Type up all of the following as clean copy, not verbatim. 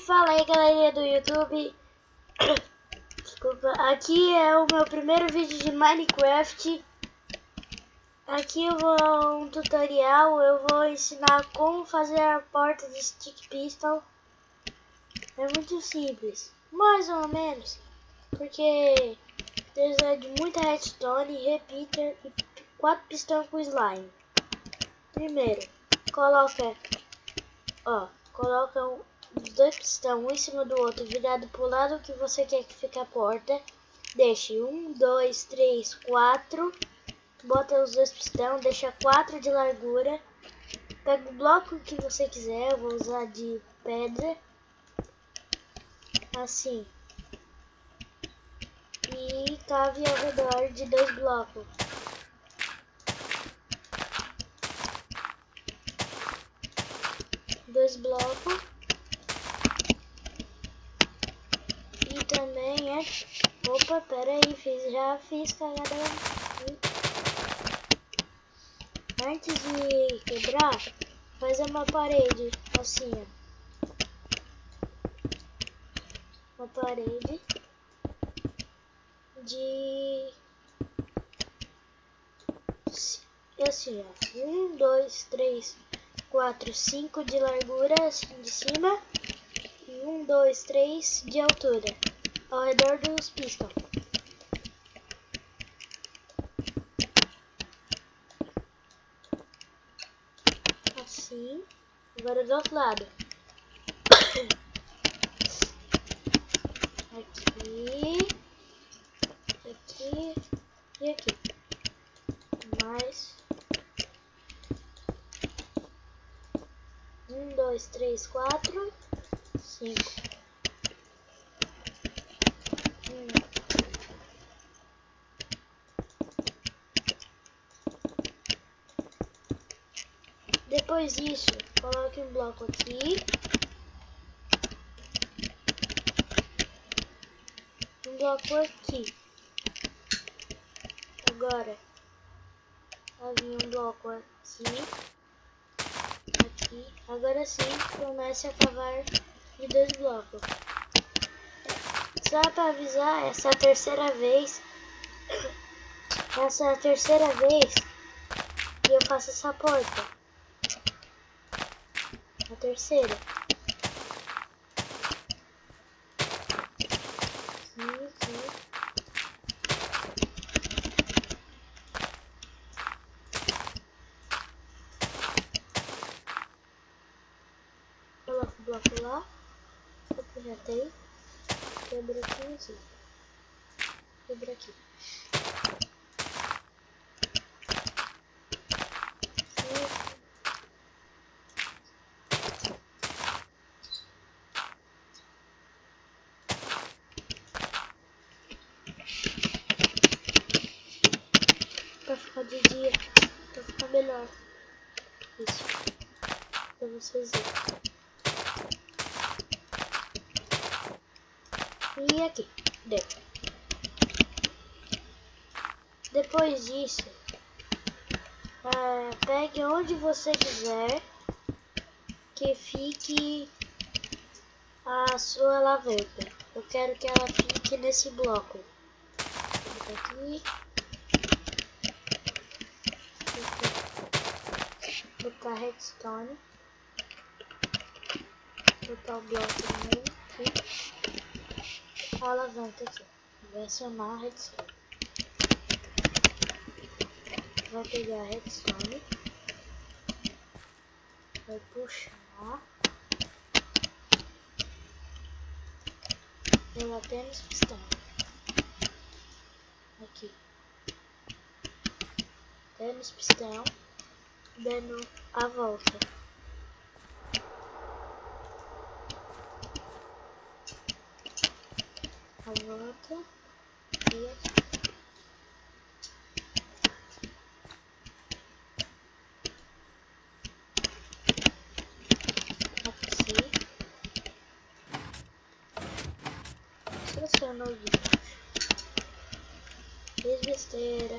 Fala aí, galerinha do YouTube. Desculpa, aqui é o meu primeiro vídeo de Minecraft. Aqui eu vou um tutorial, eu vou ensinar como fazer a porta de stick piston. É muito simples, mais ou menos, porque precisa de muita redstone, repeater e 4 pistões com slime. Primeiro, coloca os dois pistões um em cima do outro, virado pro lado que você quer que fique a porta. Deixe 1, 2, 3, 4. Bota os dois pistões, deixa 4 de largura. Pega o bloco que você quiser, eu vou usar de pedra. Assim. E cave ao redor de 2 blocos. Dois blocos. E também Opa, pera aí, já fiz cagada. Antes de quebrar, faz uma parede assim, ó. Uma parede de assim, ó. 1, 2, 3, 4, 5 de largura assim de cima e 1, 2, 3 de altura ao redor dos pistões. Assim. Agora do outro lado. Aqui. Aqui. E aqui. Mais. 1, 2, 3, 4, 5. Depois disso, coloque um bloco aqui. Um bloco aqui. Agora, vai vir um bloco aqui. Aqui. Agora sim, comece a cavar de 2 blocos. Só para avisar, essa é a terceira vez. Essa é a terceira vez que eu faço essa porta. A terceira. Sim. Coloca o bloco lá. Eu já tenho. Quebra aqui assim. Quebra aqui. Pra ficar de dia, pra ficar melhor. Isso, pra vocês verem. E aqui, dentro. Depois disso, pegue onde você quiser que fique a sua alavanca. Eu quero que ela fique nesse bloco. Aqui. Botar redstone. Botar o bloco no meio aqui. A alavanca aqui. Vai acionar a redstone. Vai pegar a redstone. Vai puxar. Ela até nos pistões. Aqui. Até nos pistão. Dando a volta. A volta. E aqui. Seleciona o vídeo. Fiz besteira.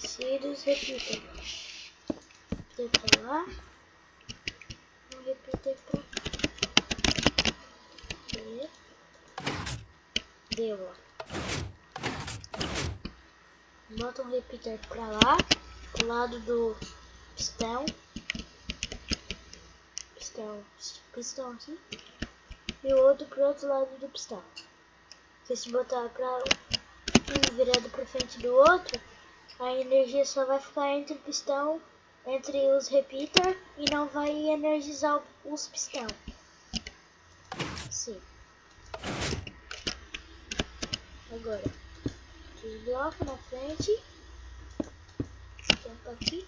Esquecidos, repeater. Repeater pra lá. Um repeater pra cá. Deu, ó. Bota um repeater pra lá, pro lado do pistão. Pistão aqui. E o outro pro outro lado do pistão. Porque se botar pra um virado pra frente do outro, a energia só vai ficar entre o pistão, entre os repeater, e não vai energizar os pistão. Sim. Agora, o bloco na frente. Estampa aqui.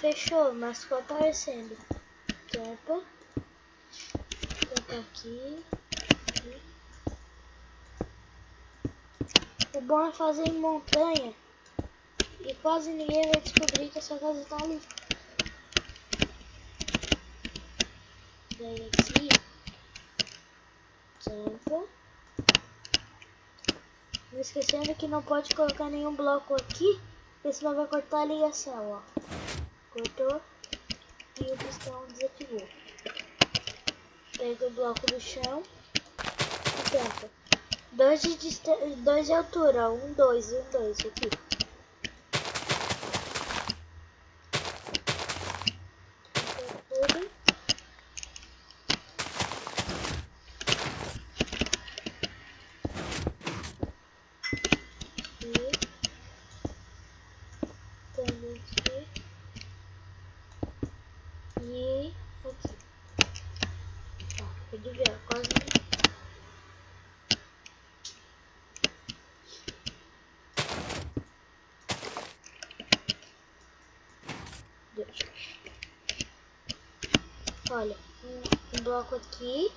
Fechou, mas ficou aparecendo. Tampa aqui. O bom é fazer em montanha e quase ninguém vai descobrir que essa casa tá ali. Daí aqui, tampa. Não esquecendo que não pode colocar nenhum bloco aqui, porque senão vai cortar a ligação, ó. Cortou e o pistão desativou. Pega o bloco do chão e tampa. 2 de altura, ó. 1, 2, aqui. E aqui. Ó, pode ver, quase. Olha, um bloco aqui,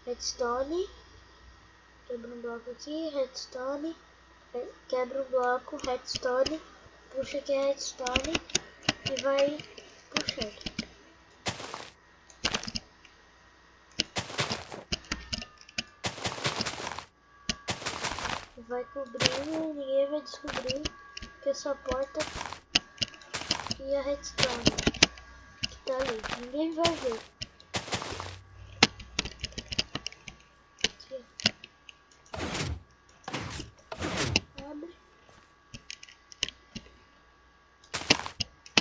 redstone, quebra um bloco aqui, redstone, quebra um bloco, redstone, puxa aqui a redstone e vai puxando. Vai cobrindo, ninguém vai descobrir que essa porta e a redstone que tá ali, ninguém vai ver. Aqui. Abre.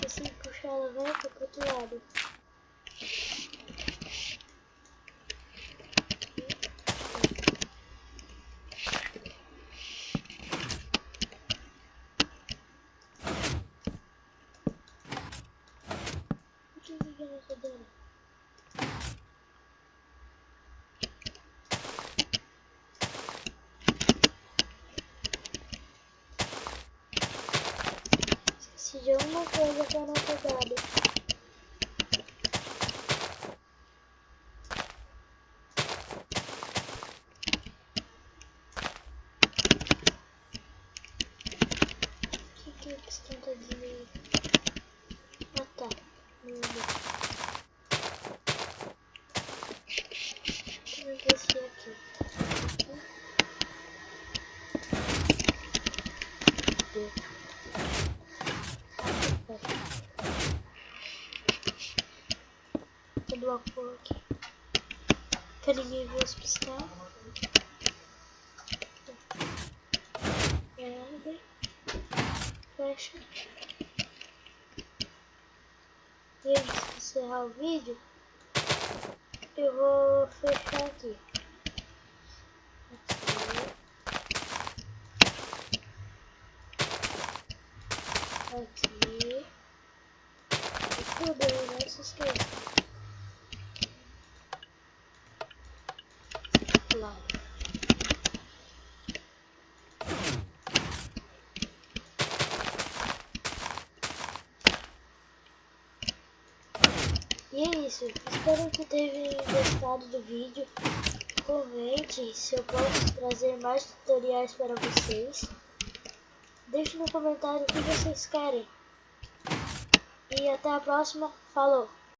Assim puxar ela vai pro outro lado. Esqueci de alguma coisa que eu não tô dado. O que é o pistão tá de... Ah tá, meu Deus. Deixa eu ver esse aqui. Tem bloco aqui. Pra ninguém ver os pistão. Abre. Fecha. E antes de encerrar o vídeo, eu vou fechar aqui. Aqui. E tudo aí, não se esqueça. Lá. E é isso. Espero que tenham gostado do vídeo. Comente se eu posso trazer mais tutoriais para vocês. Deixe no comentário o que vocês querem. E até a próxima. Falou!